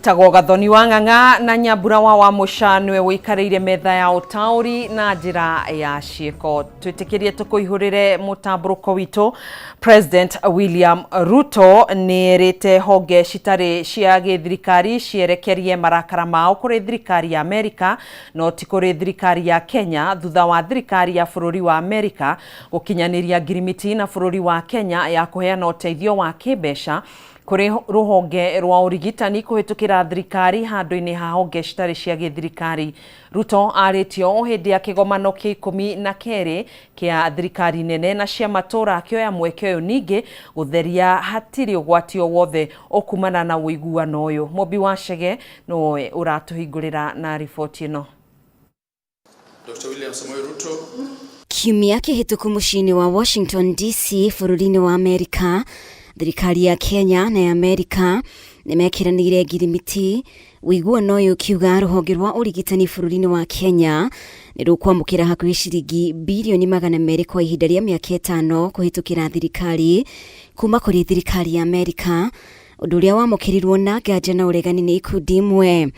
witagwo Gathoni wa Ng'ang'a na Nyambura wa Musha niwe wikareire metha ya utauri na njira ya cieko. Twitikirie tukuihurire mutamburuko witu. President William Ruto nirite honge citari cia githirikari cierekerie marakara mao kuri thirikari ya Amerika no ti kuri thirikari ya Kenya thutha wa thirikari ya bururi wa Amerika gukinyaniria ngirimiti na bururi wa Kenya ya kuheana uteithio wa kibeca kuri ruhonge rwa urigitani kuhitukira thirikari handu-ini ha honge citari cia githirikari. Ruto aritio hindi ya kigomano kia 12 kia thirikari nene na cia matura akioya mweke uyu ningi gutheria hatiri ugwatio wothe okumana na uiguano uyu. Mobi wa Chege nowe uratuhingurira na ripoti ino. Dr. William Ruto kiumia kihituku mucini wa Washington DC bururi-ini wa Amerika, thirikari ya Kenya na ya Amerika nimekiranire ngirimiti uiguano uyu kiuga ruhonge rwa urigitani bururi-ini wa Kenya nirukwamukira hakuhi ciringi bilioni 200 kwa ihinda ria miaka 5 kuhitukira thirikari kuma kuri thirikari ya Amerika, undu uria wamukirirwo na nganja na uregani ni ikundi imwe.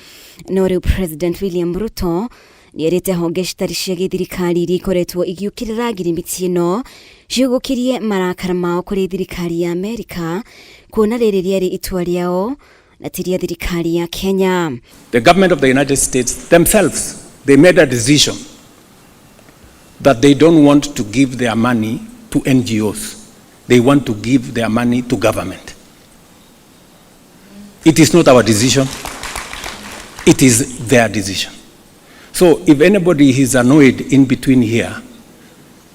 No riu President William Ruto nierite honge citari cia githirikari iria ikoretwo igiukirira ngirimiti ino ciugukirie marakara mao kuri thirikari ya Amerika kuona riri riari itua riao na tiria thirikari ya Kenya. The government of the United States themselves, they made a decision that they don't want to give their money to NGOs. They want to give their money to government. It is not our decision. It is their decision. So if anybody is annoyed in between here,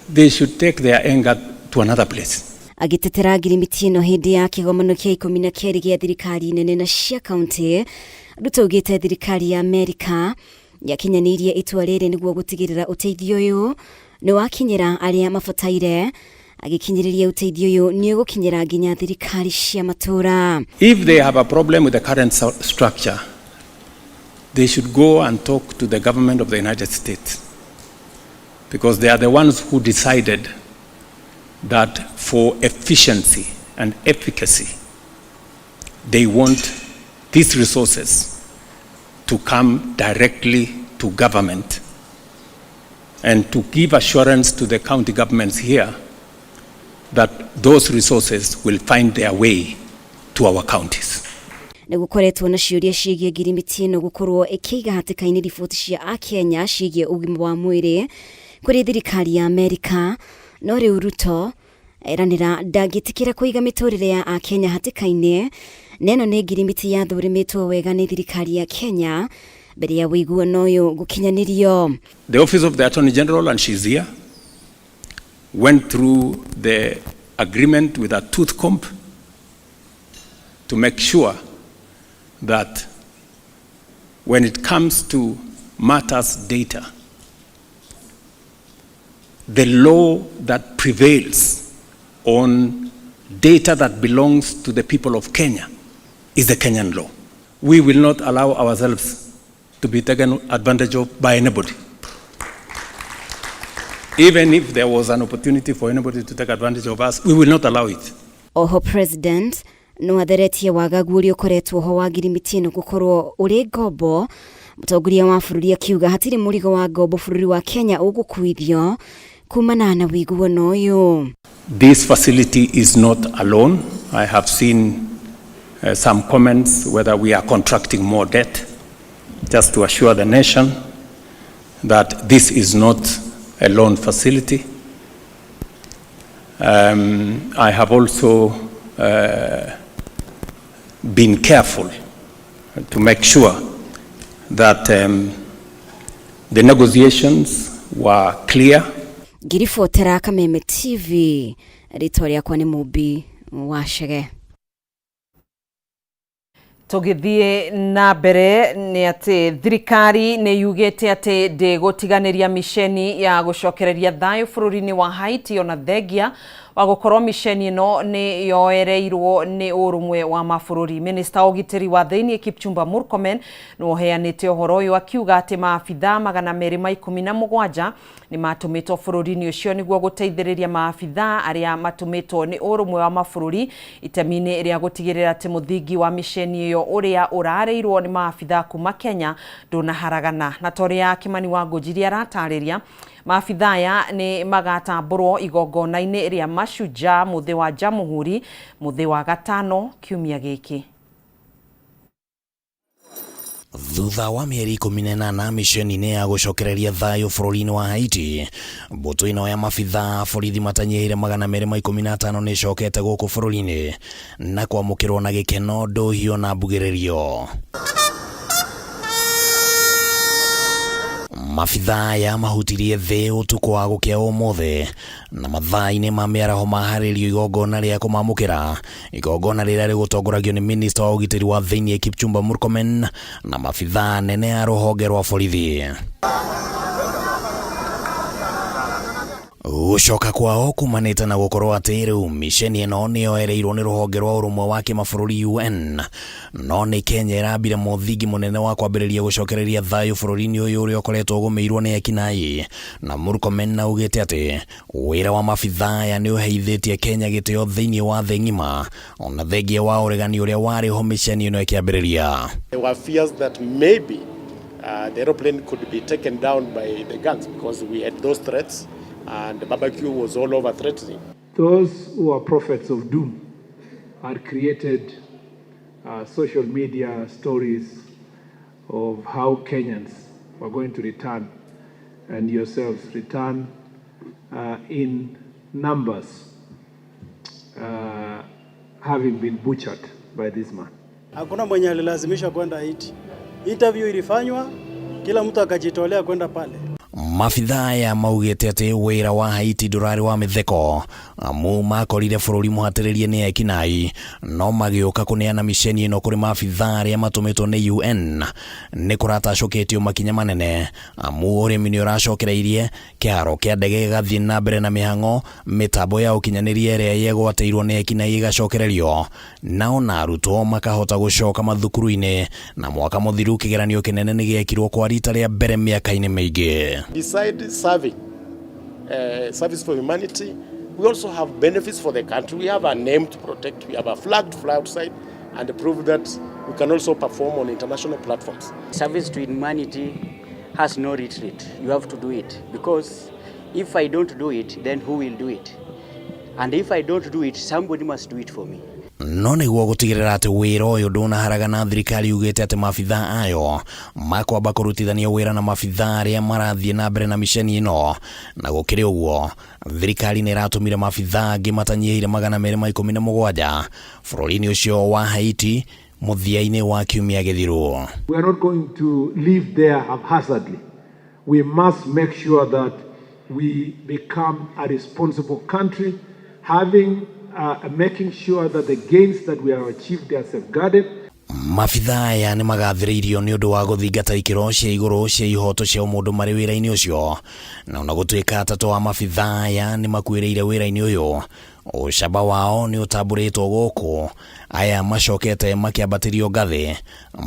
they should take their anger to another place. Agitetera ngirimiti ino hindi ya kigomano kia 12 gia thirikari nene na cia county, Ruto ugite thirikari ya Amerika yakinyanirie itua riri niguo gutigirira uteithio uyu ni wakinyira aria mabataire, agikinyiriria uteithio uyu ni ugukinyira nginya thirikari cia matura. If they have a problem with the current structure, they should go and talk to the government of the United States, because they are the ones who decided that for efficiency and efficacy, they want these resources to come directly to government and to give assurance to the county governments here that those resources will find their way to our counties. Negukoretwo na ciuria ciigie ngirimiti ino gukorwo ikiiga hatikaini riboti cia Akenya ciigie ugima wa mwiri kuri thirikari ya Amerika, no riu Ruto eranira ndagitikira kuiga miturire ya Akenya hatikaini neno ni ngirimiti ya thurimitwo wega ni thirikari ya Kenya mbere ya uiguano uyu gukinyanirio. The Office of the Attorney General, and she's here, went through the agreement with a tooth comb to make sure that when it comes to matters data, the law that prevails on data that belongs to the people of Kenya is the Kenyan law. We will not allow ourselves to be taken advantage of by anybody. Even if there was an opportunity for anybody to take advantage of us, we will not allow it. Oho President no atheretie wagagu uria ukoretwo ho wa ngirimiti ino gukorwo uri ngombo, mutongoria wa bururi akiuga hatiri murigo wa ngombo bururi wa Kenya ugukuithio kumana na uiguano uyu. This facility is not alone. I have seen some comments whether we are contracting more debt. Just to assure the nation that this is not a loan facility. I have also been careful to make sure that the negotiations were clear. Girifotera Kameme TV, Ritoria kwa ni Mobi wa Chege. Tugithie na mbere ni ati thirikari ni yugite ati ndigutiganiria misheni ya gucokereria thayo bururi-ini wa Haiti ona thengia wa gukorwo misheni ino ni yoereirwo ni urumwe wa mabũrũri. Minister ogiteri wa thiini Kipchumba Murkomen no heanite uhoro uyu akiuga ati maabitha 217 ni matumitwo bũrũri-inĩ ucio niguo guteithĩrĩria maabitha aria matumitwo ni urumwe wa mabũrũri itemini ria gutigirira ati muthingi wa misheni iyo uria urareirwo ni maabitha kuma Kenya ndunaharagana. Na toria Kimani wa Ngũnjiri aratariria maabitha aya ni magatamburwo igongona-inĩ ria Mashujaa muthi wa Jamhuri muthi wa gatano kiumia giki. Thutha wa mieri 18 misheni-inĩ ya gucokereria thayo bũrũri-inĩ wa Haiti, mbũtũ ĩno ya mabitha borithi matanyĩire 215 nĩ icokete gũkũ bũrũri-inĩ na kwamũkĩrwo na gĩkeno, ndũhiũ na mbugĩrĩrio. Mabitha ya mahutirie thĩ ũtukũ wa gũkĩa ũmũthĩ na mathaa-inĩ ma mĩaraho maharĩrio igongona rĩa kũmamũkĩra, igongona rĩrĩa rĩgũtongoragio nĩ Minister wa ũgitĩri wa thĩinĩ Kipchumba Murkomen na mabitha nene ya rũhonge rwa borithi. Gũcoka kwao kumanĩte na gũkorwo atĩ rĩu misheni ĩno nĩyoereirwo nĩ rũhonge rwa ũrũmwe wa kĩmabũrũri UN, no nĩ Kenya ĩrambire mũthingi mũnene wa kwambĩrĩria gũcokereria thayũ bũrũri-inĩ ũyũ ũrĩa ũkoretwo ũgũmĩirwo nĩ ekinaĩ. Na Murkomen augĩte atĩ wĩra wa mabitha aya nĩ ũheithĩtie Kenya gĩtĩo thĩinĩ wa thĩ ng'ima, ona thengia wa ũregani ũrĩa warĩ ho misheni ĩno ĩkĩambĩrĩria. There were fears that maybe the aeroplane could be taken down by the gangs because we had those threats. And the barbecue was all over threatening. Those who are prophets of doom had created social media stories of how Kenyans were going to return and yourselves return in numbers, having been butchered by this man. Hakuna mwenye alilazimisha kwenda Haiti. Interview ilifanywa, kila mtu akajitolea kwenda pale. Mabitha ya maugĩte atĩ wĩra wa Haiti ndũrarĩ wa mĩtheko, amu makorire bũrũri mũhatĩrĩrie nĩ ekinaĩ, no magĩũka kũneana misheni ĩno kũrĩ mabitha arĩa matũmĩtwo nĩ UN nĩ kũratacũkĩtio makinya manene, amu ũrĩmi nĩ ũracokereirie, kĩharo kĩa ndege gĩgathiĩ na mbere na mĩhang'o, mĩtambo ya ũkinyanĩria ĩrĩa yegwatĩirwo nĩ ekinaĩ ĩgacokererio, na ona arutwo makahota gũcoka mathukuru-inĩ, na mwaka mũthiru kĩgeranio kĩnene nĩ gĩekirwo kwa rita rĩa mbere mĩaka-inĩ mĩingĩ. Besides serving, service for humanity, we also have benefits for the country. We have a name to protect. We have a flag to fly outside and prove that we can also perform on international platforms. Service to humanity has no retreat. You have to do it, because if I don't do it, then who will do it? And if I don't do it, somebody must do it for me. No nĩguo gũtigĩrĩra atĩ wĩra ũyũ ndũnaharagana, thirikari yugĩte atĩ mabitha ayo makwamba kũrutithania wĩra na mabitha arĩa marathiĩ na mbere na misheni ĩno, na gũkĩrĩ ũguo thirikari nĩ ĩratũmire mabitha angĩ matanyihĩire 217 bũrũri-inĩ ũcio wa Haiti mũthia-inĩ wa kiumia gĩthiru. We are not going to live there haphazardly. We must make sure that we become a responsible country, making sure that the gains that we have achieved are safeguarded. Mabitha aya nĩ magathĩrĩirio nĩ ũndũ wa gũthingata ikĩro cia igũrũ cia ihoto cia mũndũ marĩ wĩra-inĩ ũcio, na ona gũtuĩka atatũ wa mabitha aya nĩ makuĩrĩire wĩra-inĩ ũyũ, ũcamba wao nĩ ũtambũrĩtwo gũkũ, aya macokete makĩambatĩrio ngathĩ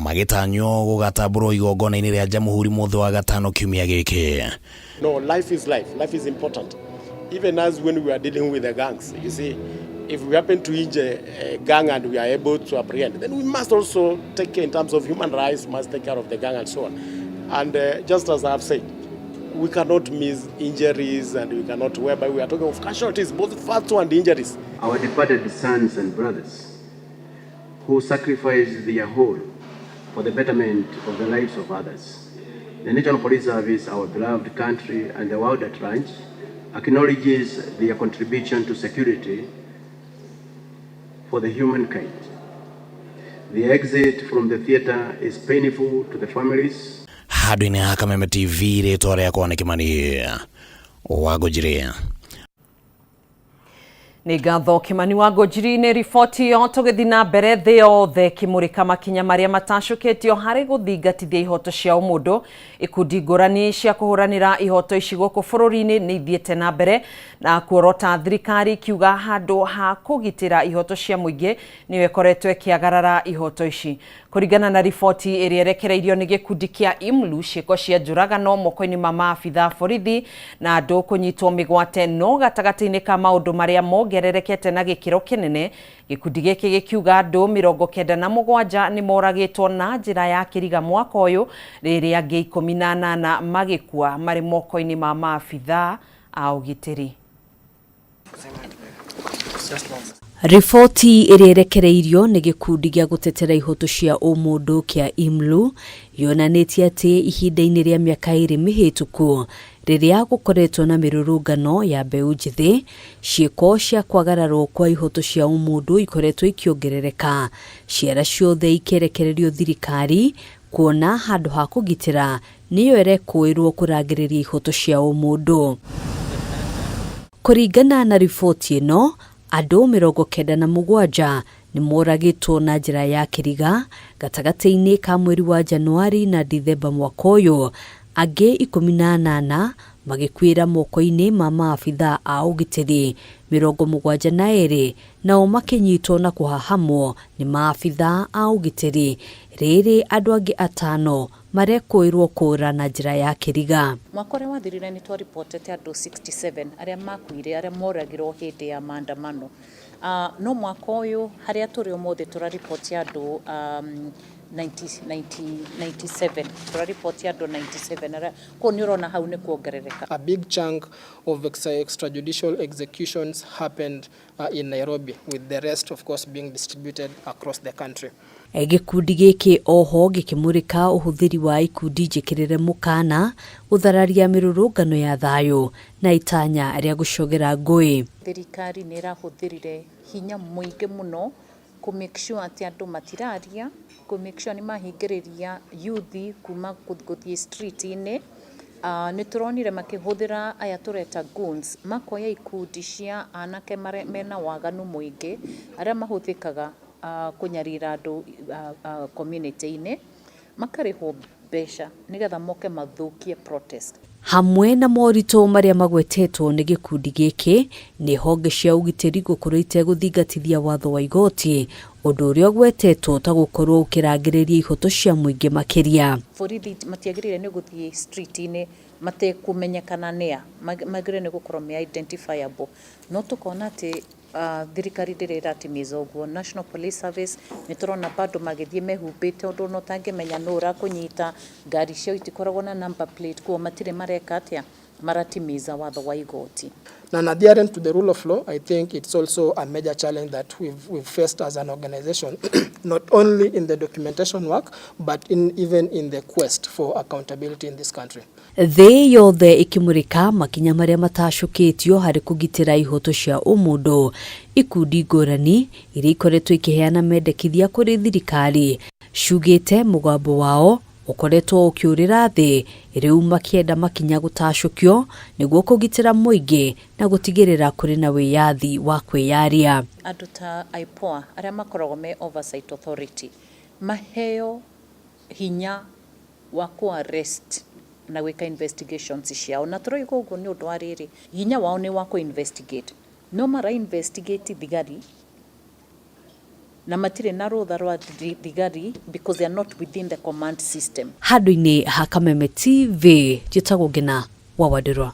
magĩtanywo gũgatambũrwo igongona-inĩ rĩa Jamhuri muthi wa gatano kiumia gĩkĩ. No, life is life. Life is important. Even as when we are dealing with the gangs, you see, if we happen to injure a gang and we are able to apprehend, then we must also take care in terms of human rights, must take care of the gang and so on. And just as I have said, we cannot miss injuries, and we cannot, whereby we are talking of casualties, both fatal and injuries. Our departed sons and brothers who sacrificed their whole for the betterment of the lives of others. The National Police Service, our beloved country, and the world at large acknowledges their contribution to security for the humankind. The exit from the theater is painful to the families. Handũ-inĩ ha Kameme TV rĩtwa rĩakwa nĩ Kimani wa Ngũnjiri. Ni ngatho Kimani wa Ngojiri ni riboti yo tugithina mbere thi yothe kimurika makinya maria matacukitio hari guthingatithia ihoto cia umundu. Ikundi ngurani cia kuhuranira ihoto ici guku bururi-ini ni ithiete na mbere na kuorota thirikari kiuga handu ha kugitira ihoto cia muingi niwe koretwe kiagarara ihoto ici. Kuringana na riboti iria rekereirio ni gikundi kia IMLU, ciiko cia njuragano moko-ini ma maabitha borithi na andu kunyitwo migwate no gatagati-ini ka maundu maria mogererekete na gikiro kinene. Gikundi giki gikiuga andu 97 ni moragitwo na njira ya kiriga mwaka uyu, riria angi 18 magikua mari moko-ini ma maabitha a ugitiri. Riboti iria rekereirio ni gikundi gia gutetera ihoto cia umundu kia IMLU yonanitie ati ihinda-ini ria miaka 2 mihituku riria gukoretwo na mirurungano ya mbeu njithi, ciiko cia kwagararwo kwa ihoto cia umundu ikoretwo ikiongerereka, ciara ciothe ikerekererio thirikari kuona handu ha kugitira niyo erekuirwo kurangiriria ihoto cia umundu. Kuringana na riboti ino, andu 97 ni moragitwo na njira ya kiriga gatagati-ini ka mweri wa Januari na Dithemba mwaka uyu, angi 18 magikwira moko-ini ma maabitha a ugitiri 72 nao makinyitwo na kuhahamwo ni maabitha a ugitiri, riri andu angi 5 marekuirwo kura na njira ya kiriga. Mwaka uria wathirire ni twa reportete andu 67 aria makuire aria moragirwo hindi ya maandamano. No mwaka uyu haria turi umuthi tura report andu 97 tura report andu 97 ko ni urona hau ni kuongerereka. A big chunk of extrajudicial executions happened in Nairobi, with the rest of course being distributed across the country. Gikundi giki oho gikimurika uhuthiri wa ikundi njikirire mukana uthararia mirurungano ya thayu na itanya ria gucogera ngui. Thirikari ni irahuthirire hinya muingi muno ku make sure ati andu matiraria, ku make sure ni mahingiriria youth kuma kuthie street-ini. Ni turonire makihuthira aya tureta goons, makoya ikundi cia anake mena waganu muingi aria mahuthikaga kunyarira andu community-ini, makarihwo mbeca nigetha moke mathukie protest. Hamwe na morito maria magwetetwo ni gikundi giki ni honge cia ugitiri gukorwo iteguthingatithia watho wa igoti, undu uria gwetetwo ta gukorwo ukirangiriria ihoto cia muingi makiria. Borithi matiagirire ni guthie street-ini matekumenyekana nia, magire ni gukorwo me identifiable. No tukona ati thirikari ndire iratimiza uguo. National Police Service ni turona bado magithie mehumbite undu no tangimenya no urakunyita, ngari cio itikoragwo na number plate, kuo matire mareka atia maratimiza watho wa igoti. And adherent to the rule of law, I think it's also a major challenge that we've faced as an organization, not only in the documentation work, but even in the quest for accountability in this country. Thi yothe ikimurika makinya maria matacukitio hari kugitira ihoto cia umundu. Ikundi ngurani iria ikoretwo ikiheana mendekithia kuri thirikari cugite mugambo wao ukoretwo ukiurira thi, riu makienda makinya gutacukio niguo kugitira muingi na gutigirira kuri na wiyathi wa kwiyaria. Andu ta IPOA aria makoragwo me oversight authority maheo hinya wa ku-arrest na gwika investigations ciao, na turoiga uguo ni undu wa riri hinya wao ni wa ku-investigate. No mara investigate thigari na matire na rutha rwa thigari because they are not within the command system. Handu-ini ha Kameme TV, njitagwo Ngina wa Wadurwa.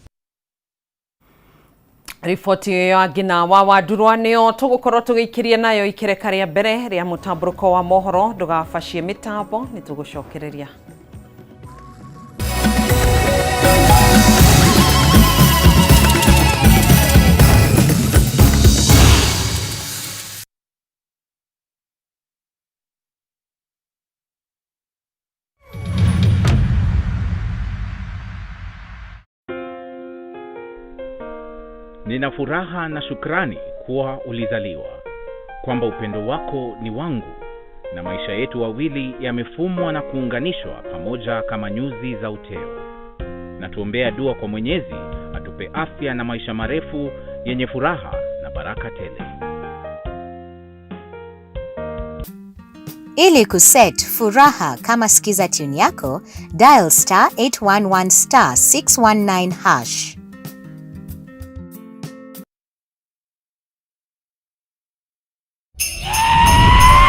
Riboti ya Ngina wa Wadurwa niyo tugukorwo tugikiria nayo ikereka ria mbere ria mutamburuko wa mohoro. Ndugabashie mitambo ni tugucokereria. Nina furaha na shukrani kuwa ulizaliwa, kwamba upendo wako ni wangu, na maisha yetu wawili yamefumwa na kuunganishwa pamoja kama nyuzi za uteo. Na tuombea dua kwa Mwenyezi atupe afya na maisha marefu yenye furaha na na baraka tele. Ili kuset furaha kama skiza tune yako, dial star 811 star 619 hash.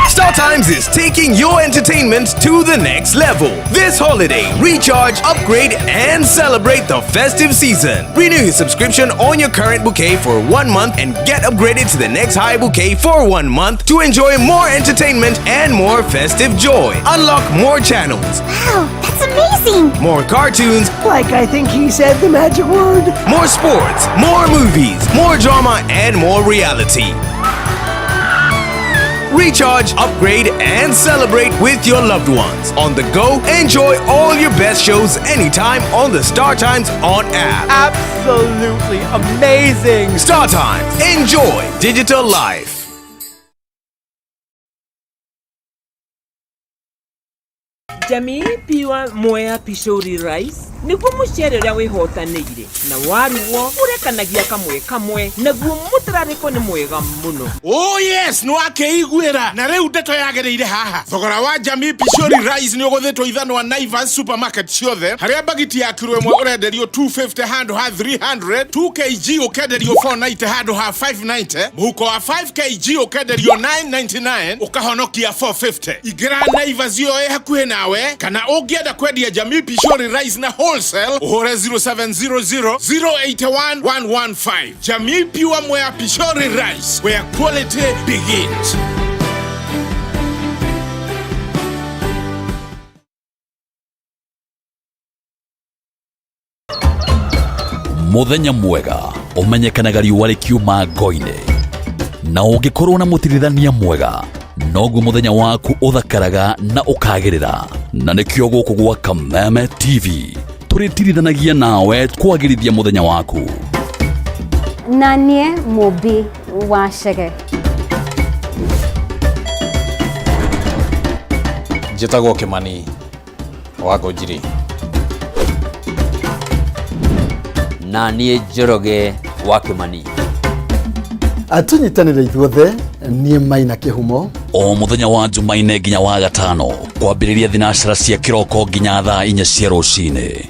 StarTimes is taking your entertainment to the next level. This holiday, recharge, upgrade, and celebrate the festive season. Renew your subscription on your current bouquet for 1 month and get upgraded to the next high bouquet for 1 month to enjoy more entertainment and more festive joy. Unlock more channels. Wow, that's amazing! More cartoons. Like I think he said the magic word. More sports, more movies, more drama, and more reality. Recharge, upgrade, and celebrate with your loved ones. On the go, enjoy all your best shows anytime on the StarTimes On app. Absolutely amazing! StarTimes. Enjoy digital life. Jamii piwa moya pishori rice niguo mucere uria wihotanire na waruo urekanagia kamwe naguo mutarariko ni mwega muno. Oh yes, no akeiguira na riu ndeto yagereire haha. Thogora wa Jamii pishori rice ni uguthetwo ithano wa Naivas supermarket ciothe haria bagiti ya kilo imwe urenderio 250 handu ha 300, 2 kg ukenderio 490 handu ha 590, muhuko wa 5 kg ukenderio 999 ukahonokia 450. Igira Naivas yo hakuhe nawe kana ungienda kwendia Jamii pishori rice na wholesale uhure 0700 081 115. Jamii Pure Moya Pishori Rice, where quality begins. Muthenya mwega umenyekanaga riũa rikiuma ngo-inĩ na ũngĩkorwo na mũtirithania mwega noguo muthenya waku uthakaraga na ukagirira na nikio guku gwa Kameme TV turitirithanagia nawe kwagirithia muthenya waku. Nanie Mobi wa Shege Njĩtagwo Kimani wa Ngũnjiri. Nanie Njoroge wa Kimani. Atunyitanire ithuothe nie Maina Kihumo. O muthenya wa Jumaine nginya wa Gatano kwambĩrĩria thinacara cia kĩroko nginya thaa 4 cia rũcinĩ.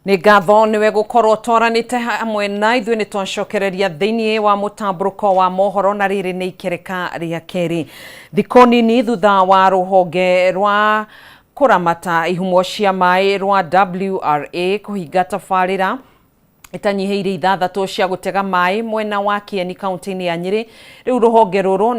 Nĩ ngatho niwe gukorwo twaranite hamwe na ithuĩ nĩ twacokereria thĩinĩ wa mũtambũrũko wa mohoro na rĩrĩ nĩ ikereka rĩa kerĩ. Thikũ nini thutha wa rũhonge rwa kũramata ihumo cia maĩ rwa WRA kũhinga tabarĩra itanyiheire ithathatũ cia gũtega maĩ mwena wa Kieni kaunti-inĩ ya Nyeri. Rĩu rũhonge rũrũ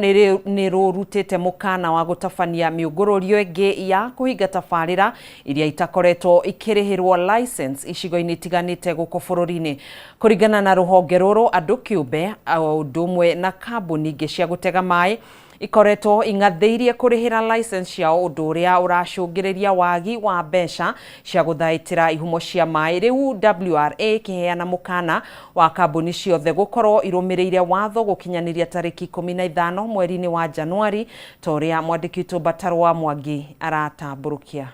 nĩ rũrutĩte mũkana wa gũtabania mĩũngũrũrio ĩngĩ ya kũhinga tabarĩra iria itakoretwo ikĩrĩhĩrwo license icigo-inĩ itiganĩte gũkũ bũrũri-inĩ. Kũringana na rũhonge rũrũ, andũ kĩũmbe ũndũ ũmwe na kambuni ingĩ cia gũtega maĩ ikoretwo ingathĩirie kũrĩhĩra license ciao, ũndũ ũrĩa ũracũngĩrĩria wagi wa mbeca cia gũthaĩtĩra ihumo cia maĩ. Rĩu WRA ĩkĩheana mũkana wa kambuni ciothe gũkorwo irũmĩrĩire watho gũkinyanĩria tarĩki 15 mweri-inĩ wa Januari, ta ũrĩa mwandĩki witũ Bataro wa Mwangi aratambũrũkia.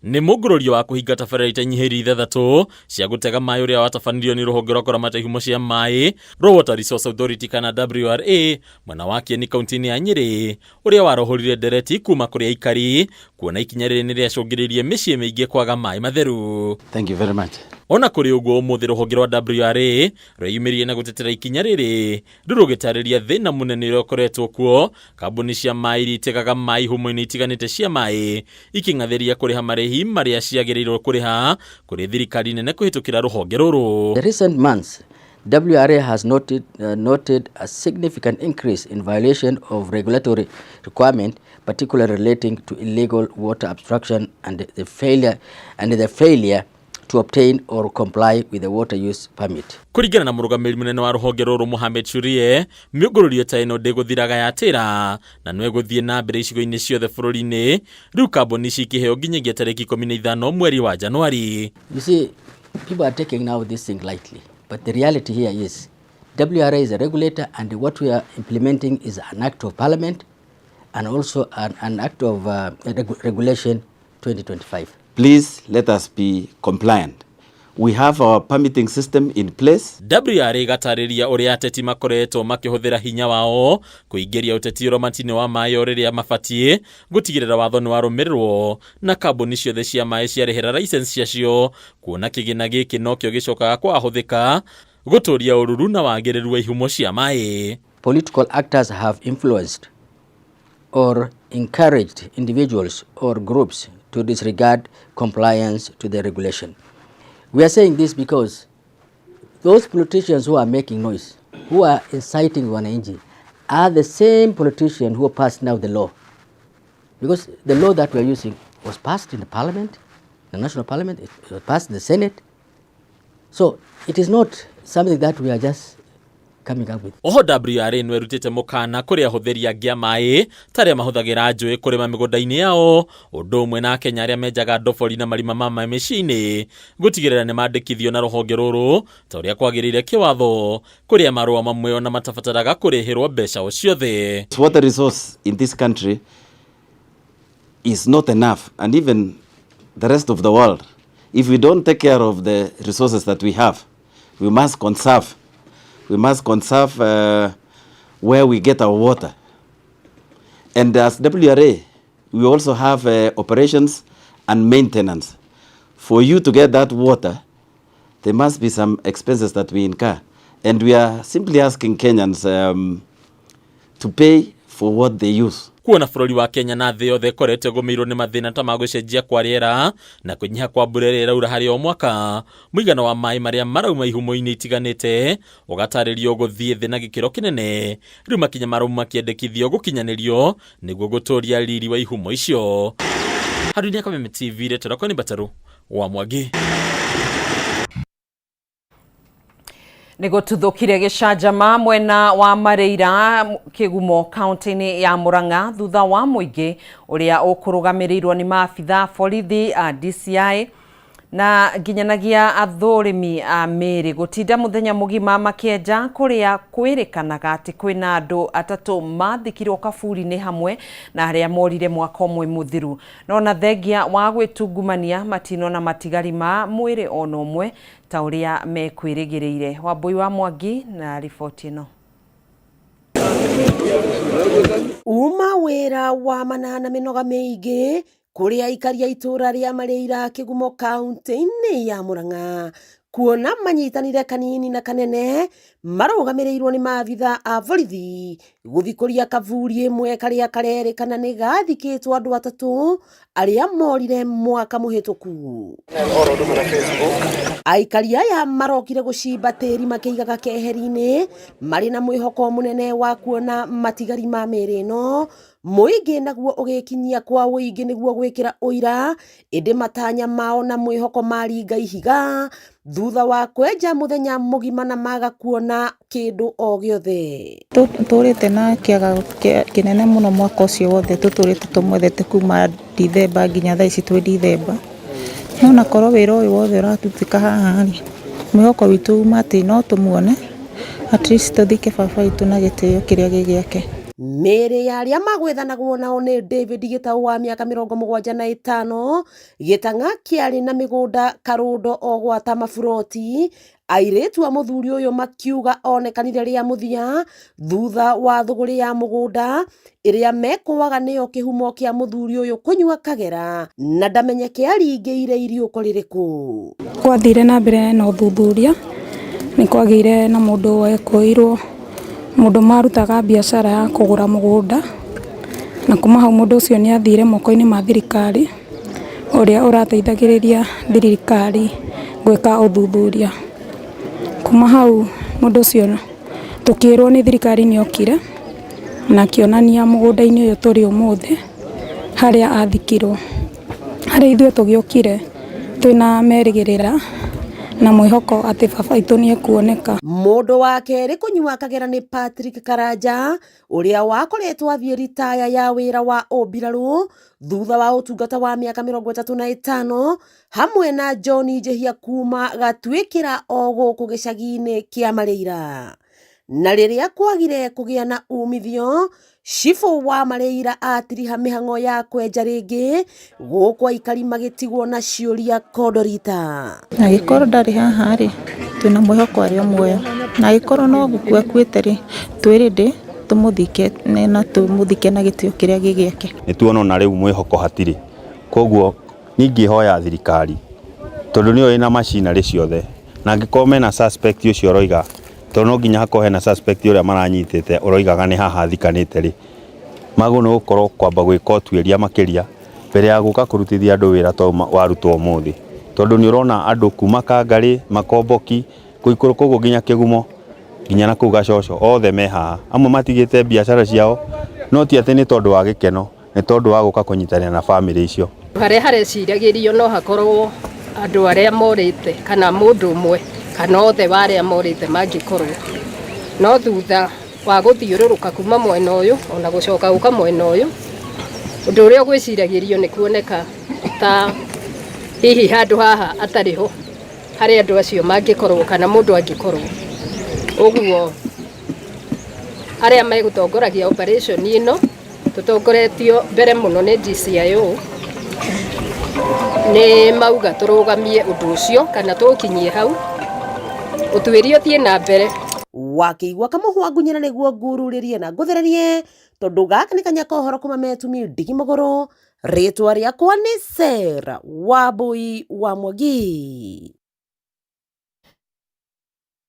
Nĩ mũngũrũrio wa kũhinga tabarĩra itanyiheire ithathatũ cia gũtega maĩ ũrĩa watabanirio nĩ rũhonge rwa kũramata ihumo cia maĩ rwa Water Resource Authority kana WRA mwena wa Kieni kaunti-inĩ ya Nyeri, ũrĩa warohorire ndereti kuma kũrĩ aikari kuona ikinya rĩrĩ nĩ rĩacũngĩrĩirie mĩciĩ mĩingĩ kwaga maĩ matheru. Thank you very much. Ona kũrĩ ũguo ũmũthĩ rũhonge rwa WRA rweyumĩrie na gũtetera ikinya rĩrĩ rũgĩtarĩria thĩna mũnene ũrĩa ũkoretwo kuo, kambuni cia maĩ iria itegaga maĩ ihumo-inĩ itiganĩte cia maĩ iking'athĩria kũrĩha marĩhi marĩa ciagĩrĩirwo kũrĩha kũrĩ thirikari nene kũhĩtũkĩra rũhonge rũrũ. The recent months, WRA has noted a significant increase in violation of regulatory requirement, particularly relating to illegal water abstraction and the failure to obtain or comply with the water use permit. Kũringana na mũrũgamĩrĩri mũnene wa rũhonge rũrũ Mohamed Shurie, mĩũngũrũrio ta ĩno ndĩgũthiraga yatĩra na nĩ gũthiĩ na mbere icigo-inĩ ciothe bũrũri-inĩ, rĩu kambuni ici ikĩheo nginyagia tarĩki 15 mweri wa Januari. You see, people are taking now this thing lightly. But the reality here is WRA is a regulator, and what we are implementing is an act of parliament and also an act of regulation 2025. Please let us be compliant. We have our permitting system in place. WRA gatariria uria ateti makoretwo makihuthira hinya wao kuingiria uteti romatini wa mayo riria mafatie gutigirira watho ni warumirirwo na kambuni ciothe cia mai ciarihira license ciacio kuona kigina giki nokio gicokaga kwahuthika guturia ururu na wagiriru wa ihumo cia mai. Political actors have influenced or encouraged individuals or groups to disregard compliance to the regulation. We are saying this because those politicians who are making noise, who are inciting wananchi, are the same politicians who passed now the law. Because the law that we are using was passed in the parliament, the national parliament, it was passed in the Senate. So it is not something that we are just coming up with. Oho WRA nwe rutite mukana kuri ahuthiria ngia mai taria mahuthagira njui kurima migunda-ini yao undu umwe na Kenya aria menjaga ndobori na marima ma mai micini gutigirira ni mandikithio na ruhonge ruru ta uria kwagirire kiwatho kuria marua mamwe ona matafataraga kurihirwo mbeca o ciothe. Water resource in this country is not enough, and even the rest of the world, if we don't take care of the resources that we have, we must conserve. We must conserve where we get our water. And as WRA, we also have operations and maintenance. For you to get that water, there must be some expenses that we incur. And we are simply asking Kenyans to pay for what they use. Kuona bururi wa Kenya na thĩ yothe koretwo gumirwo ni mathina ta magucenjia kwa riera na kunyiha kwa mbura ĩrĩa ĩraura harĩ o mwaka, mũigana wa maĩ marĩa marauma ihumo-inĩ itiganĩte ũgataririo gũthiĩ thĩ na gĩkĩro kĩnene, rĩu makinya marauma makĩendekithio gũkinyanĩrio nĩguo gũtũũria riri wa ihumo icio. Harũni Kameme TV Retoroko ni Bataru wa Mwangi. Nego tuthukire gicanjama mwena wa Mareira Kigumo kaunti-ini ya Murang'a thutha wa muingi uria ukurugamirĩirwo ni maabitha borithi a DCI na nginyanagia athũrimi a Mĩrĩ gutinda muthenya mugima makĩenja kuria kwĩrĩkanaga atĩ kwĩna andũ atatũ mathikirwo kaburi-inĩ hamwe na arĩa morire mwaka ũmwe mũthiru, no na thengia wa gwĩtungumania matino na matigari ma mwĩrĩ ona ũmwe ta ũrĩa mekwĩrĩgĩrĩire. Wambui wa Mwangi na riboti ĩno. Uma wĩra wa manana mĩnoga mĩingĩ kũrĩa aikari a itũra rĩa Mareira Kigumo kaunti-inĩ ya Murang'a kuona manyitanire kanini na kanene marũgamĩrĩirwo nĩ maabitha a borithi gũthikũria kaburi ĩmwe karĩa karerĩkana nĩ gathikĩtwo andũ atatũ arĩa morire mwaka mũhĩtũku. Aikari aya marokire gũcimba tĩri makĩigaga keheri-inĩ marĩ na mwĩhoko mũnene wa kuona matigari ma mĩrĩ ĩno, mũingĩ naguo ũgĩkinyia kwa ũingĩ nĩguo gwĩkĩra ũira ĩndĩ matanya mao na mwĩhoko maringa ihiga thutha wa kwenja mũthenya mũgima na maga kuona kĩndũ o gĩothe. Tũrĩte na kĩaga kĩnene mũno mwaka ũcio wothe, tũtũrĩte tũmwethete kuma Dithemba nginya thaa ici twĩ Dithemba, no na korwo wĩra ũyũ wothe ũratutĩka haha rĩ, mwĩhoko witũ uma atĩ no tũmuone at least tũthike baba witũ na gĩtĩo kĩrĩa gĩgĩake. Mĩrĩ ya arĩa magwethanagwo nao nĩ David Gĩtaũ wa mĩaka 75, Gĩtang'a kĩarĩ na mĩgũnda Karũndo o gwata maburoti, airĩtu a mũthuri ũyũ makiuga onekanire rĩa mũthia thutha wa thũgũrĩ ya mũgũnda ĩrĩa mekũaga nĩyo kĩhumo kĩa mũthuri ũyũ kũnyua kagera na ndamenyeke aringĩire iriũko rĩrĩkũ. Kwathire na mbere na ũthuthuria nĩ kwagĩire na mũndũ wekũirwo mũndũ marutaga biacara ya kũgũra mũgũnda, na kuma hau mũndũ ũcio nĩ athire moko-inĩ ma thirikari ũrĩa ũrateithagĩrĩria thirikari gwĩka ũthuthuria. Kuma hau mũndũ ũcio tũkĩrwo nĩ thirikari nĩ okire na kĩonania mũgũnda-inĩ ũyũ tũrĩ ũmũthĩ harĩa athikirwo, harĩa ithuĩ tũgĩokire twĩna merĩgĩrĩra na mwihoko ati baba itu ni ekuoneka. Mundu wa keri kunyua kagera ni Patrick Karanja uria wakoretwo athie ritaya ya wira wa obiraru thutha wa utungata wa miaka 35 hamwe na John Njihia kuma gatwikira o guku gicagi-ini kia Mareira. Na riria kwagire kugia na umithio, Shifo wa Mareira atiriha mihango ya kwenja ringi guku aikari magitigwo na ciuria Kodorita. Na gikoro ndari haha ri twina mwihoko ari omwe na gikoro no gukua kwite ri twirinde tumuthike na gitio kiria gigiake nituona na riu mwihoko hatiri koguo ningihoya thirikari tondu niyo ina machinery ciothe na ngikorwo mena suspect ucio roiga tondu no nginya hakorwo hena suspect uria maranyitite uroigaga ni haha thikanite ri magu no gukorwo kwamba gwika utuiria makiria mbere ya guka kurutithia andu wira to warutwo umuthi tondu ni urona andu kuma Kangari Makomboki kuikuru koguo nginya Kigumo nginya na kuu Gacoco othe me haha amwe matigite biacara ciao no ti ati ni tondu wa gikeno ni tondu wa guka kunyitana na family icio hare ciragĩrio no hakorwo andu aria morite kana mundu umwe kana othe baria morite mangikorwo no thutha wa guthiururuka kuma mwena uyu ona gucoka guka mwena uyu undu uria gwiciragĩrio ni kuoneka ta hihi handu haha atariho hari andu acio mangikorwo kana mundu angikorwo uguo aria megutongoragia operation ino tutongoretio mbere muno ni DCIO ni mauga turugamie undu ucio kana tukinyie hau utuirio thie na mbere wakiigua kamuhwa ngunyira niguo ngururirie na nguthererie tondu gaka ni kanya kohoro kuma metumi ndigi mogoro ritwa riakwa ni Sera Wambui wa Mwangi.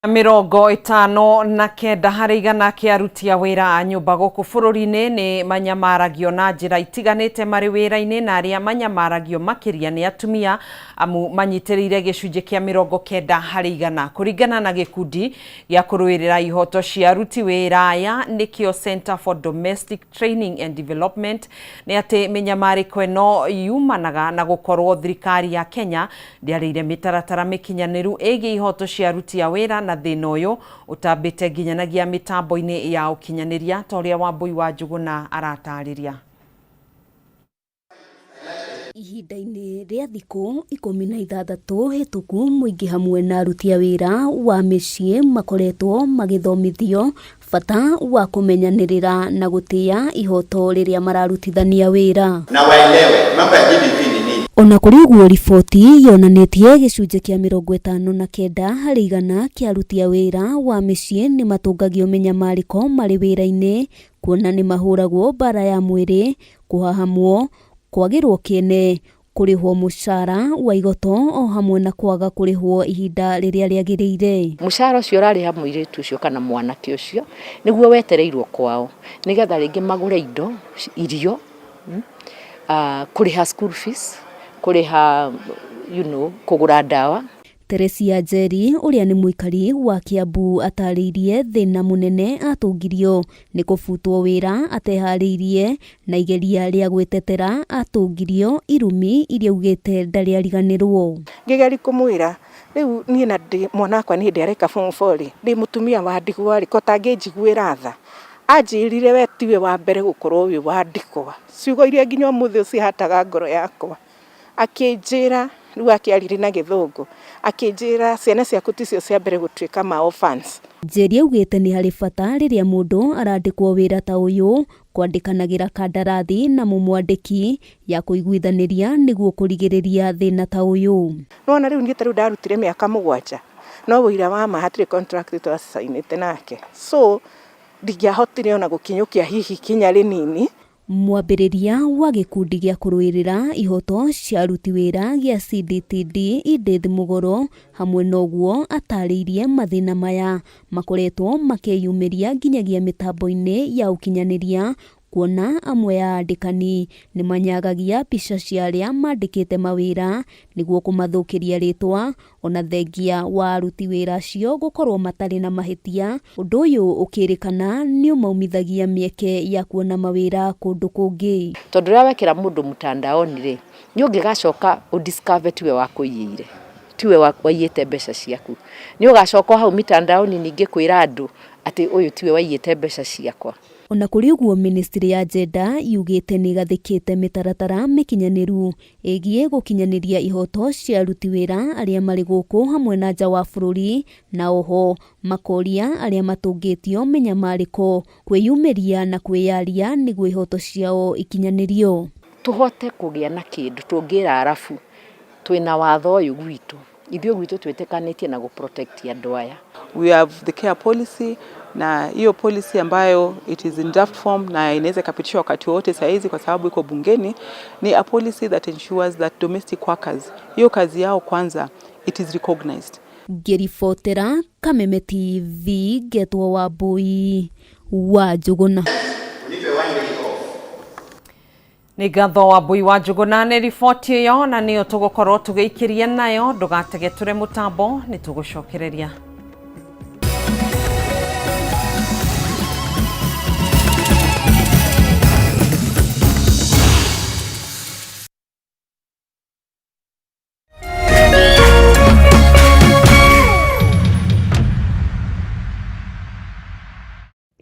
59 harĩ igana kĩa aruti a wĩra a nyũmba gũkũ bũrũri-inĩ nĩ manyamaragio na njĩra itiganĩte marĩ wĩra-inĩ na arĩa manyamaragio makĩria nĩ atumia amu manyitĩrĩire gĩcunjĩ kĩa 90 harĩ igana kũringana na gĩkundi gĩa kũrũĩrĩra ihoto cia aruti wĩra aya nĩkĩo Center for Domestic Training and Development nĩ atĩ mĩnyamarĩko ĩno yumanaga na gũkorwo thirikari ya Kenya ndĩarĩire mĩtaratara mĩkinyanĩru ĩgiĩ ihoto cia aruti a wĩra na thĩna ũyũ ũtambĩte nginyanagia mĩtambo-inĩ ya ũkinyanĩria ta ũrĩa Wambui wa Njũgũna aratarĩria. Ihinda-inĩ rĩa thikũ 16 hĩtũku mũingĩ hamwe na aruti a wĩra wa mĩciĩ makoretwo magĩthomithio bata wa kũmenyanĩrĩra na gũtĩa ihoto rĩrĩa mararutithania wĩra. Na waelewe mambo ya GDP ni nini? Ona kũrĩ ũguo riboti yonanĩtie gĩcunjĩ kĩa 59 harĩ igana kĩa aruti a wĩra wa mĩciĩ nĩ matũngagio mĩnyamarĩko marĩ wĩra-inĩ kuona nĩ mahũragwo bara ya mwĩrĩ, kũhahamwo, kwagĩrwo kĩene, kũrĩhwo mũcara wa igoto o hamwe na kwaga kũrĩhwo ihinda rĩrĩa rĩagĩrĩire. Mũcara ũcio ũrarĩha mũirĩtu ũcio kana mwanake ũcio nĩguo wetereirwo kwao nĩgetha rĩngĩ magũre indo, irio, kũrĩha school fees, kũrĩha kũgũra ndawa. Teresia Njeri ũrĩa nĩ mũikari wa Kiambu atarĩirie thĩna mũnene atũngirio nĩ kũbutwo wĩra ateharĩirie na igeria rĩa gwĩtetera atũngirio irumi iria ugĩte ndarĩ ariganĩrwo. Ngĩgeria kũmwĩra rĩu niĩ na mwana wakwa nĩ hĩndĩ areka form 4 ndĩ mũtumia wa ndigwa ko tangĩnjiguĩra tha anjĩrire we tiwe wa mbere gũkorwo wĩ wa ndigwa ciugo iria nginya ũmũthĩ cihataga ngoro yakwa akĩnjĩra rĩu akĩarire na gĩthũngũ akĩnjĩra ciana ciaku ticio cia mbere gũtuĩka ma orphans. Njeri augĩte nĩ harĩ bata rĩrĩa mũndũ arandĩkwo wĩra ta ũyũ kwandĩkanagĩra kandarathi na mũmwandĩki ya kũiguithanĩria nĩguo kũrigĩrĩria thĩna ta ũyũ. Nona rĩu niĩ tarĩu ndarutire mĩaka 7 no wĩra wa ma hatirĩ contract twasainĩte nake so ndingĩahotire ona gũkinyũkia hihi kinya rĩnini. Mwambĩrĩria wa gĩkundi gĩa kũrũĩrĩra ihoto cia aruti wĩra gĩa CDTD Edith Mugoro hamwe noguo atarĩirie mathĩna maya makoretwo makĩyumĩria nginyagia mĩtambo-inĩ ya ũkinyanĩria kuona amwe ya andĩkani nĩ manyagagia pica cia arĩa mandĩkĩte mawĩra nĩguo kũmathũkĩria rĩtwa ona thengia wa aruti wĩra acio gũkorwo matarĩ na mahĩtia. Ũndũ ũyũ ũkĩrĩkana nĩ ũmaumithagia mĩeke ya kuona mawĩra kũndũ kũngĩ. Tondũ rĩrĩa wekĩra mũndũ mtandaoni rĩ nĩ ũngĩgacoka ũdiscover tiwe wa kũiyĩire tiwe waiyĩte mbeca ciaku. Nĩ ũgacoka hau mitandaoni ningĩ kwĩra andũ atĩ ũyũ tiwe waiyĩte mbeca ciakwa. Ona kuri uguo ministry ya Jenda yugite ni gathikite mitaratara mikinyaniru egie gukinyaniria ihoto cia aruti wira aria mari guku hamwe na nja wa bururi na oho makoria aria matungitio menyamariko kwiyumiria na kwiyaria niguo ihoto ciao ikinyanirio. Tuhote kugia na kindu tungira arafu twina watho uyu gwitu ithio gwitu twetĩkanĩtie na guprotect andu aya. We have the care policy na hiyo policy ambayo it is in draft form na inaweza kapitishwa wakati wote saizi kwa sababu iko bungeni. Ni a policy that ensures that domestic workers hiyo kazi yao kwanza it is recognized. Ngiribotera Kameme TV Getwo Wambui wa Njuguna. Nĩ ngatho Wambui wa Njuguna nĩ riboti ĩyo na nĩyo tũgũkorwo tũgĩikĩria nayo. Ndũgatege tũre mũtambo nĩ tũgũcokereria.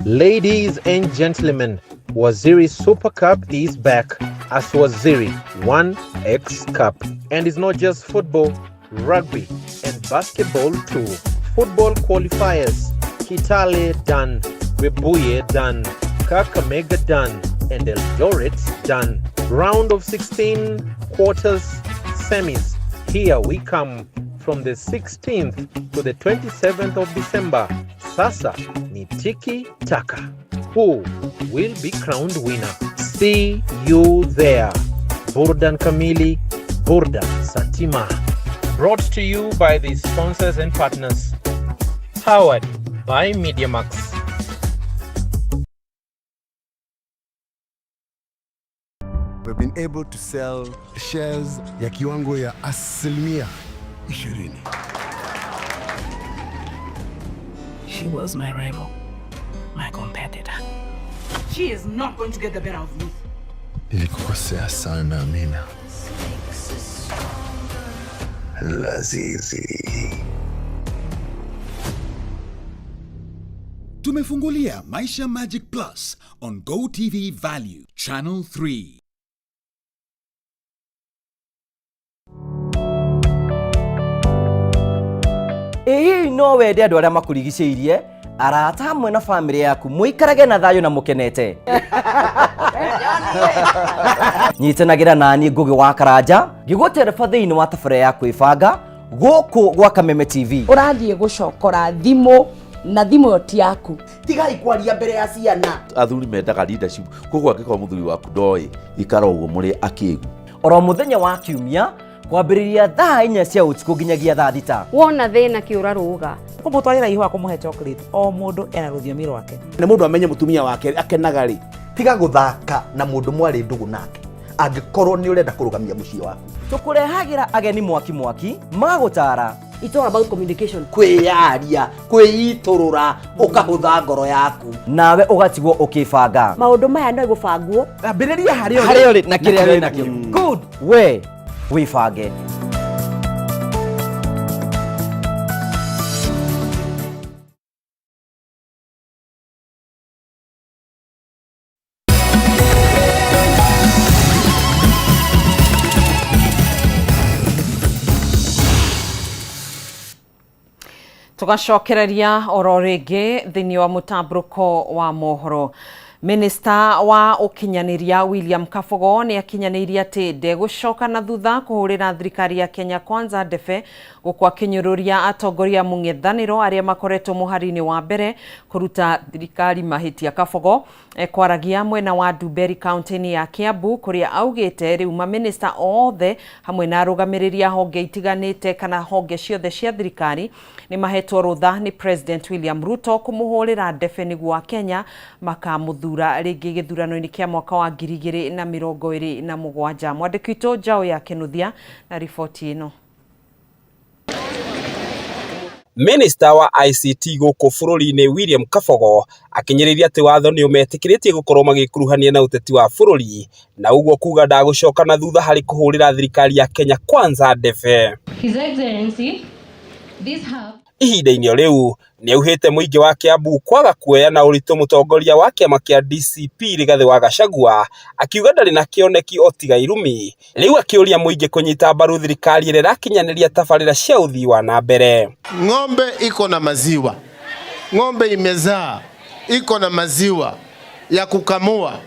Ladies and gentlemen, Waziri Super Cup is back as Waziri 1X Cup. And it's not just football, rugby and basketball too. Football qualifiers, Kitale done, Webuye done, Kakamega done, and Eldoret done. Round of 16, quarters, semis. Here we come from the 16th to the 27th of December. Sasa ni tiki taka. Who will be crowned winner? See you there. Burdan Kamili, Burdan Satima. Brought to you by the sponsors and partners. Powered by MediaMax. We've been able to sell shares ya kiwango ya 20%. She was my rival, my competitor. She is not going to get the better of me. Nilikukosea sana, Amina. Lazizi. Tumefungulia Maisha Magic Plus on Go TV Value, Channel 3. No wende andu aria makurigicĩirie arata hamwe na family yaku muikarage na thayo na mukenete. Nyitanagira nani Ngugi wa Karanja ngigutereba thiini wa tabere ya kwibanga guku gwa Kameme TV. Urathie gucokora thimu na thimu yoti yaku. Tigai kwaria mbere ya ciana. Athuri mendaga leadership koguo angĩkorwo muthuri waku ndoi ikara uguo muri akigu. Oro muthenya wa kiumia kwambĩrĩria thaa 4 cia ũtukũ nginyagia thaa 6. Wona thĩna kĩũra rũga. Kũmũtwarĩra ihũa kũmũhe chocolate o mũndũ ena rũthiomi rwake. Nĩ mũndũ amenye mũtumia wake akenaga rĩ. Tiga gũthaka na mũndũ mwarĩ ndũgũ nake. Angĩkorwo nĩ ũrenda kũrũgamia mũciĩ waku. Tũkũrehagĩra ageni mwaki magũtara. It's all about communication. Kwĩyaria, kwĩitũrũra, ũkahũtha ngoro yaku. Nawe ũgatigwo ũkĩbanga. Maũndũ maya no igũbangwo. Ambĩrĩria harĩa ũrĩ na kĩrĩa wĩ nakĩo. Good. We wifange. Tugacokereria oro ringi thiini wa mutamburuko wa mohoro. Minister wa ukinyaniria William Kabogo ni akinyaniria ati ndegucoka na thutha kuhurira thirikari ya Kenya Kwanza ndefe gukwa kinyururia atongoria mung'ethaniro aria makoretwo muharini wa mbere kuruta thirikari mahitia. Kabogo kwaragia mwena wa Dumberi county ya Kiambu kuria augite riu ma minister othe hamwe na arũgamĩrĩria honge itiganite kana honge ciothe cia thirikari ni mahetwo rutha ni President William Ruto kumuhurira ndefe niguo Kenya makamuthura ringi githurano-ini kia mwaka wa 2027. Mwandĩki witũ Njau ya Kinuthia na riboti ĩno. Minister wa ICT gũkũ bũrũri-inĩ William Kabogo akinyĩrĩria atĩ watho nĩ ũmetĩkĩrĩtie gũkorwo magĩkuruhania na ũteti wa bũrũri, na ũguo kuga ndagũcoka na thutha harĩ kũhũrĩra thirikari ya Kenya Kwanza ndebe. His Excellency, this hub Ihinda-inĩ rĩu nĩ auhĩte mũingĩ wa Kiambu kwaga kuoya na ũritũ mũtongoria wa kĩama kĩa DCP Rigathĩ wa Gachagua, akiuga ndarĩ na kĩoneki o tiga irumi. Rĩu akĩũria mũingĩ kũnyita mbaru thirikari ĩrĩa ĩrakinyanĩria tabarĩra cia ũthii wa na mbere. Ng'ombe iko na maziwa, ng'ombe imezaa iko na maziwa ya kukamua,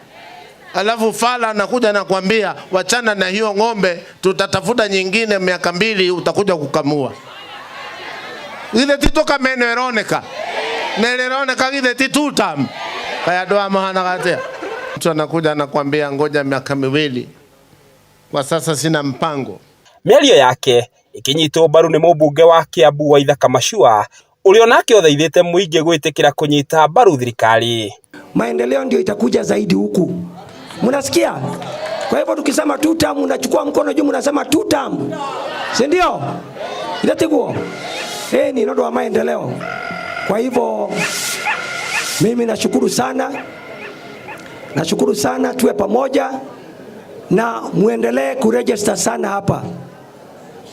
alafu fala anakuja na kuambia wachana na hiyo ng'ombe, tutatafuta nyingine miaka 2 utakuja kukamua. Ile tito kameno eroneka. Neleroneka ile titutam. Kaya doa mahana katea. Mtu anakuja anakuambia ngoja miaka 2. Kwa sasa sina mpango. Mĩario yake ikinyitwo mbaru nĩ mũmbunge wa Kiambu Waitha Kamachua, ũrĩa onake othaithĩte mũingĩ gwĩtĩkĩra kũnyita mbaru thirikari. Maendeleo ndio itakuja zaidi huku. Mnasikia? Kwa hivyo tukisema 2 term unachukua mkono juu mnasema 2 term. Si ndio? Inategua. Ni ndio wa maendeleo. Kwa hivyo mimi nashukuru sana, tuwe pamoja na muendelee kuregister sana hapa.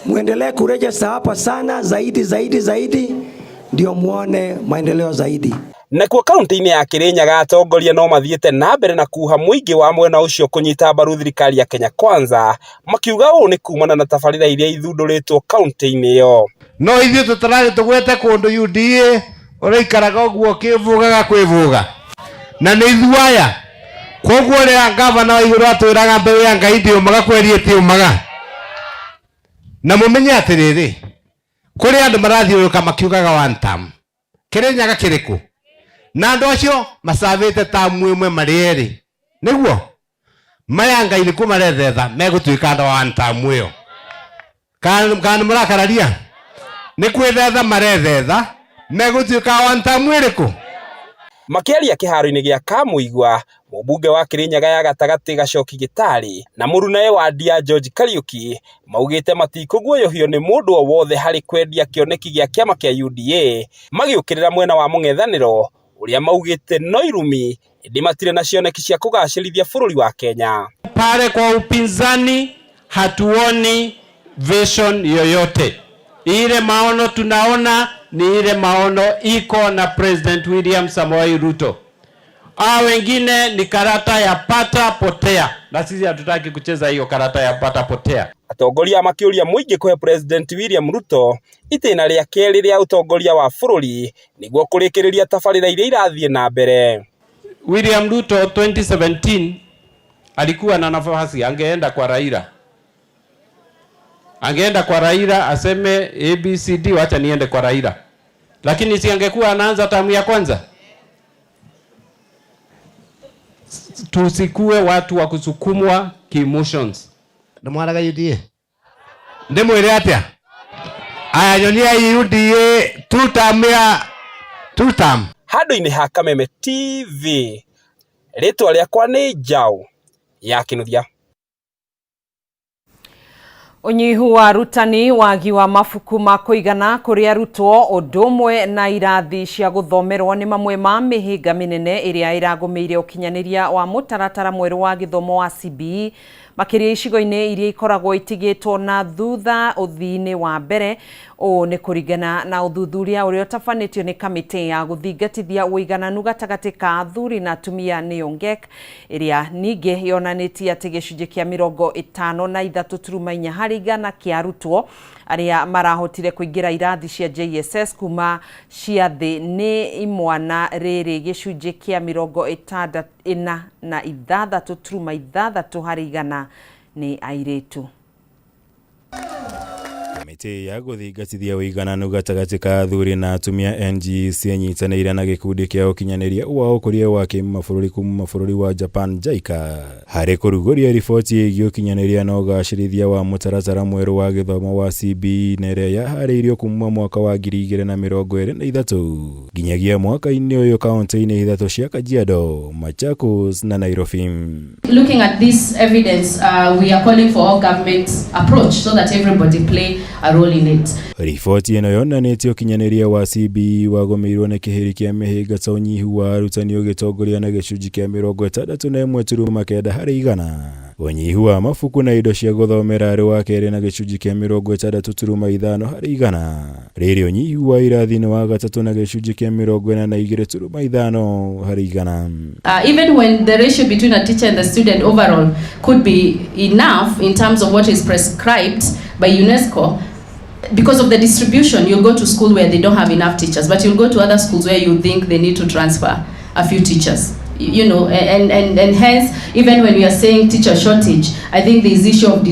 Muendelee kuregister hapa sana zaidi ndio muone maendeleo zaidi. Nakuo kaunti-inĩ ya Kirinyaga atongoria no mathiĩte na mbere na kuha mũingĩ wa mwena ũcio kũnyita mbaru thirikari ya Kenya Kwanza, makiuga ũũ nĩ kumana na tabarĩra iria ithundũrĩtwo kaunti-inĩ ĩyo. No ithuĩ tũtararĩ tũgwete kũndũ UDA ũraikaraga ũguo kĩvugaga kwĩvuga na nĩ ithuaya. Koguo rĩrĩa ngavana wa igũrũ atwĩraga mbeũ ya Ngai ndĩũmaga kweria tiũmaga. Na mũmenye atĩrĩrĩ, kũrĩ andũ marathiũrũka makiugaga 1 term. Kirinyaga kĩrĩkũ? Na andũ acio macavĩte tamu ĩmwe marĩ erĩ. Nĩguo maya Ngai nĩ kũmarethetha megũtuĩka andũ 1 term ĩyo. Kana mũrakararia nĩ kwĩthetha marethetha megũtuĩka 1 term ĩrĩkũ? Makĩaria kĩharo-inĩ gĩa Kamũigua, mũmbunge wa Kirinyaga ya gatagatĩ Gacoki Gĩtari na mũrunawe wa Ndia George Kariuki maugĩte matikũguoyohio nĩ mũndũ o wothe harĩ kwendia kĩoneki gĩa kĩama kĩa UDA, magĩũkĩrĩra mwena wa mũng'ethanĩro ũrĩa maugĩte no irumi ĩndĩ matirĩ na cioneki cia kũgacĩrithia bũrũri wa Kenya. Pale kwa upinzani hatuoni vision yoyote. Ile maono tunaona ni ile maono iko na President William Samoei Ruto. Wengine ni karata ya pata potea, na sisi hatutaki kucheza hiyo karata ya pata potea. Atongoria makĩũria mũingĩ kũhe President William Ruto itĩna rĩa kerĩ rĩa utongoria wa bũrũri nĩguo kũrĩkĩrĩria tabarĩra iria irathiĩ na mbere. William Ruto 2017 alikuwa na nafasi, angeenda kwa Raila aseme ABCD, wacha niende kwa Raila. Lakini si angekuwa anaanza tamu ya kwanza. Tusikue watu wa kusukumwa ki-emotions. Ndamwaraga UDA. Ndemwĩre atĩa? Aya nyonia UDA 2 term ya 2 term. Handũ-inĩ ha Kameme TV. Rĩtwa rĩakwa nĩ Njaũ ya Kinuthia. Unyihu wa rutani wagi wa mabuku ma kũigana kũrĩ arutwo ũndũ ũmwe na irathi cia gũthomerwo nĩ mamwe ma mĩhĩnga mĩnene ĩrĩa ĩragũmĩire ũkinyanĩria wa mũtaratara mwerũ wa gĩthomo wa CBE makĩria icigo-inĩ iria ikoragwo itigĩtwo na thutha ũthii-inĩ wa mbere. Ũũ nĩ kũringana na ũthuthuria ũrĩa ũtabanĩtio nĩ kamĩtĩ ya gũthingatithia ũigananu gatagatĩ ka athuri na atumia nĩyo NGEK, ĩrĩa ningĩ yonanĩtie atĩ gĩcunjĩ kĩa 53.4 harĩ igana kĩa arutwo arĩa marahotire kũingĩra irathi cia JSS kuma cia thĩ nĩ imwana rĩrĩ gĩcunjĩ kĩa 46.6 harĩ igana nĩ airĩtu. Kamĩtĩ ya gũthingatithia ũigananu gatagatĩ ka athuri na atumia NG cianyitanĩire na gĩkundi kĩa ũkinyanĩria wa ũkũria wa kĩmabũrũri kuma bũrũri wa Japan JICA harĩ kũrugũria riboti ĩgiĩ ũkinyanĩria na ũgacĩrithia wa mũtaratara mwerũ wa gĩthomo wa CBE na ĩrĩa yaharĩirio kuma mwaka wa 2023 nginyagia mwaka-inĩ ũyũ kaunti-inĩ 3 cia Kajiado, Machakos na Nairobi. Looking at this evidence, we are calling for all government approach so that everybody play a a role in it. Riboti ĩno yonanĩtie ũkinyanĩria wa CBE wagomeirwo nĩ kĩhĩri kĩa mĩhĩnga ta ũnyihu wa arutani ũgĩtongoria na gĩcunjĩ kĩa 61.9 harĩ 100. Ũnyihu wa mabuku na indo cia gũthomera arĩ wa kerĩ na gĩcunjĩ kĩa 60.5 harĩ 100. Rĩrĩ ũnyihu wa irathi nĩ wa gatatũ na gĩcunjĩ kĩa 42.5 harĩ 100. Even when the ratio between a teacher and the student overall could be enough in terms of what is prescribed by UNESCO, because of the distribution, you'll go to school where they don't have enough teachers, but you'll go to other schools where you think they need to transfer a few teachers. You know, and hence, even when we are saying teacher shortage, I think there is issue of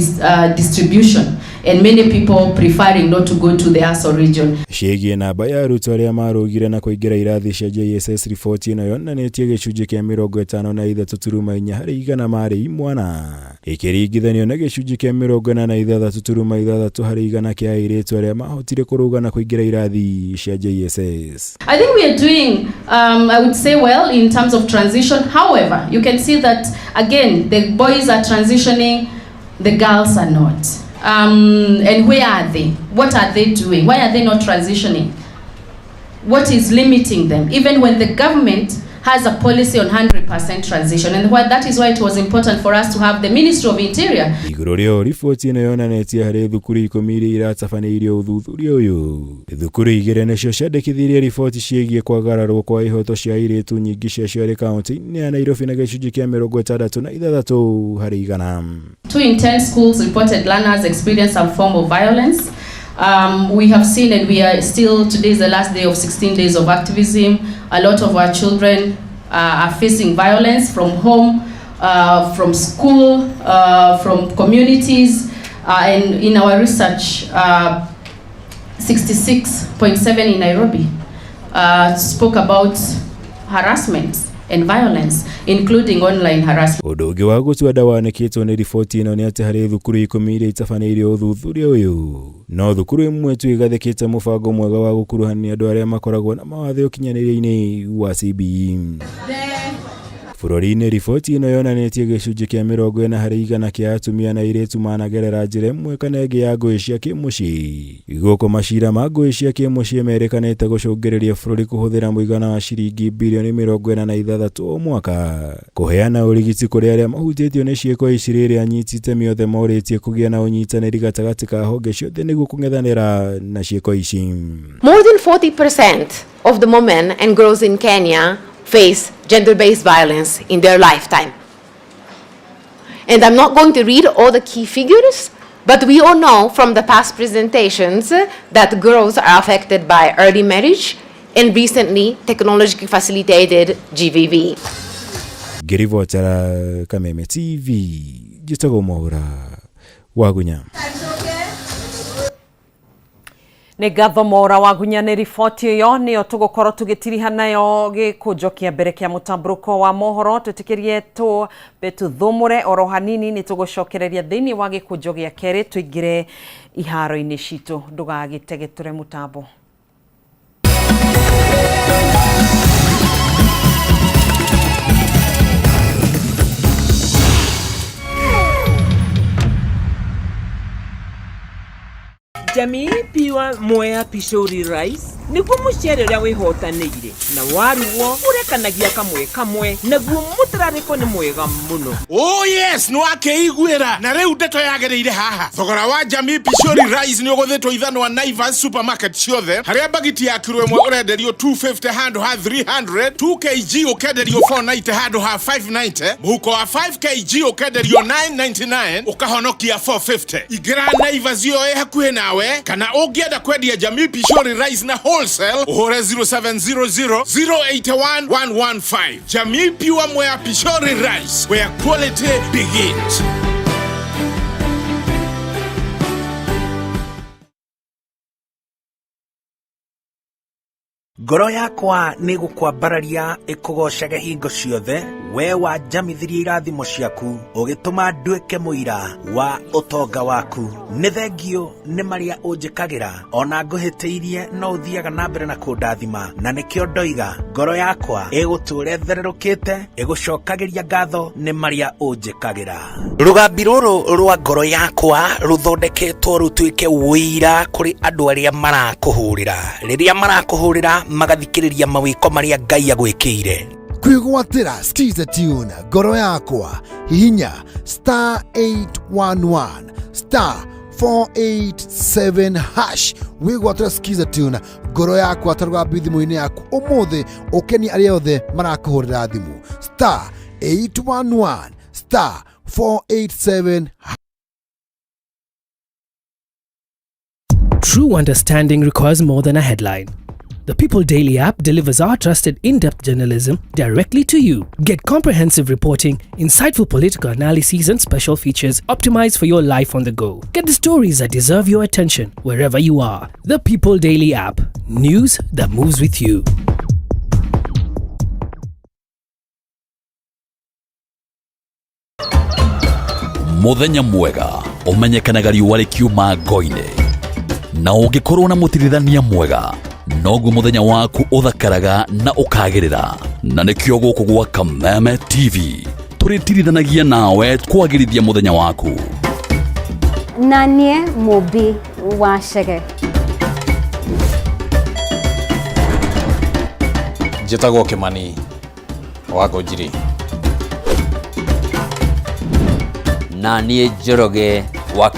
distribution, and many people preferring not to go to the ASO region. Ciĩgiĩ namba ya arutwo arĩa marũgire na kũingĩra irathi cia JSS, riboti ĩno yonanĩtie gĩcunjĩ kĩa 53.4 harĩ 100 marĩ imwana, ĩkĩringithanio na gĩcunjĩ kĩa 46.6 harĩ 100 kĩa airĩtu arĩa mahotire kũrũga na kũingĩra irathi cia JSS. I think we are doing, I would say, well in terms of transition. However, you can see that again the boys are transitioning, the girls are not. And where are they? What are they doing? Why are they not transitioning? What is limiting them? Even when the government has a policy on 100% transition, and that is why it was important for us to have the Ministry of Interior. Igũrũ rĩo riboti ĩno yonanĩtie harĩ thukuru 10 iria iratabanĩirio ũthuthuria ũyũ. Thukuru 2 nĩcio ciandĩkithirie riboti ciĩgiĩ kwagararwo kwa ihoto cia airĩtu, nyingĩ ciacio arĩ kaunti-inĩ ya Nairobi na gĩcunjĩ kĩa 66 harĩ 100. 2 in 10 schools reported learners experience some form of violence. We have seen, and we are still, today is the last day of 16 days of activism. A lot of our children are facing violence from home, from school, from communities, and in our research, 66.7 in Nairobi spoke about harassment and violence, including online harassment. Ũndũ ũngĩ wa gũtua ndawanĩkĩtwo nĩ riboti ĩno nĩ atĩ harĩ thukuru 10 iria itabanĩirio ũthuthuria ũyũ, no thukuru ĩmwe tu ĩgathĩkĩte mũbango mwega wa gũkuruhania andũ arĩa makoragwo na mawathe ũkinyanĩria-inĩ wa CBE. Bũrũri-inĩ, riboti ĩno yonanĩtie gĩcunjĩ kĩa 40 harĩ 100 kĩa atumia na airĩtu managerera njĩra ĩmwe kana ĩngĩ ya ngũĩ cia kĩmũciĩ. Gũkũ macira ma ngũĩ cia kĩmũciĩ merĩkanĩte gũcũngĩrĩria bũrũri kũhũthĩra mũigana wa ciringi birioni 46 o mwaka kũheana ũrigiti kũrĩ arĩa mahutĩtio nĩ ciĩko ici, rĩrĩa anyiti itemi othe morĩtie kũgĩa na ũnyitanĩri gatagatĩ ka honge ciothe nĩguo kũng'ethanĩra na ciĩko ici. More than 40% of the women and girls in Kenya face gender-based violence in their lifetime. And I'm not going to read all the key figures, but we all know from the past presentations that girls are affected by early marriage and recently technologically facilitated GVV. Ngĩribotera Kameme TV, njĩtagwo Mwaura Wagunya. Nĩ ngatho Mwaura Wagunya nĩ riboti ĩyo nĩyo tũgũkorwo tũgĩtiriha nayo gĩkũnjo kĩa mbere kĩa mũtambũrũko wa mohoro. Twĩtĩkĩrie tũthũmũre oro hanini, nĩ tũgũcokereria thĩinĩ wa gĩkũnjo gĩa kerĩ, tũingĩre iharo-inĩ citũ. Ndũgagĩtege tũre mũtambo. Jamii piwa Mwea Pishori Rice niguo mucere ũrĩa wĩhotanĩire na waruo ũrekanagia kamwe naguo mũtararĩko nĩ mwega mũno. Oh yes, no akeiguĩra na rĩu ndeto yagĩrĩire haha. Thogora wa Jamii Pishori Rice nĩ ũgũthĩtwo ithano wa Naivas supermarket ciothe, harĩa bagiti ya kiro ĩmwe ũrenderio 250 handũ ha 300, 2 kg ũkenderio 490 handũ ha 590, mũhuko wa 5 kg ũkenderio 999 ũkahonokia 450. Ingĩra Naivas yo hakuhĩ nawe, kana ũngĩenda kwendia Jamii Pishori Rice na wholesale uhore 0700 081 115. Jamii Pure Mwea Pishori Rice, where quality begins. Ngoro yakwa nĩ gũkwambararia ĩkũgocage hingo ciothe we wanjamithirie irathimo ciaku ugituma nduike muira wa utonga waku. Nĩ thengio nĩ maria unjikagira ona nguhitiirie no uthiaga na mbere na kundathima, na nikio ndoiga ngoro yakwa iguture thererukite igucokagiria ngatho nĩ maria unjikagira. Rugambi ruru rwa ngoro yakwa ruthondeketwo rutuike wira kuri andu aria marakuhurira riria marakuhurira magathikiriria mawiko maria Ngai agwikire. Kwigwatira skiza tune ngoro yakwa hihinya *811 *487 hash wigwatira skiza tune ngoro yakwa tarugambi thimu-ini yaku umuthi ukeni aria othe marakuhurira thimu *811 *487. True understanding requires more than a headline. The People Daily app delivers our trusted in-depth journalism directly to you. Get comprehensive reporting, insightful political analyses and special features optimized for your life on the go. Get the stories that deserve your attention wherever you are. The People Daily app. News that moves with you. Muthenya mwega umenyekanaga riũa rĩkiuma ngo-inĩ, na ũngĩkorwo na mũtirithania mwega noguo muthenya waku uthakaraga na ukagirira. Na nikio guku gwa Kameme TV turitirithanagia nawe kwagirithia muthenya waku. Nanie Mobi wa Shege. Njĩtagwo Kĩmani wa Ngũnjiri. Na niĩ Njoroge wa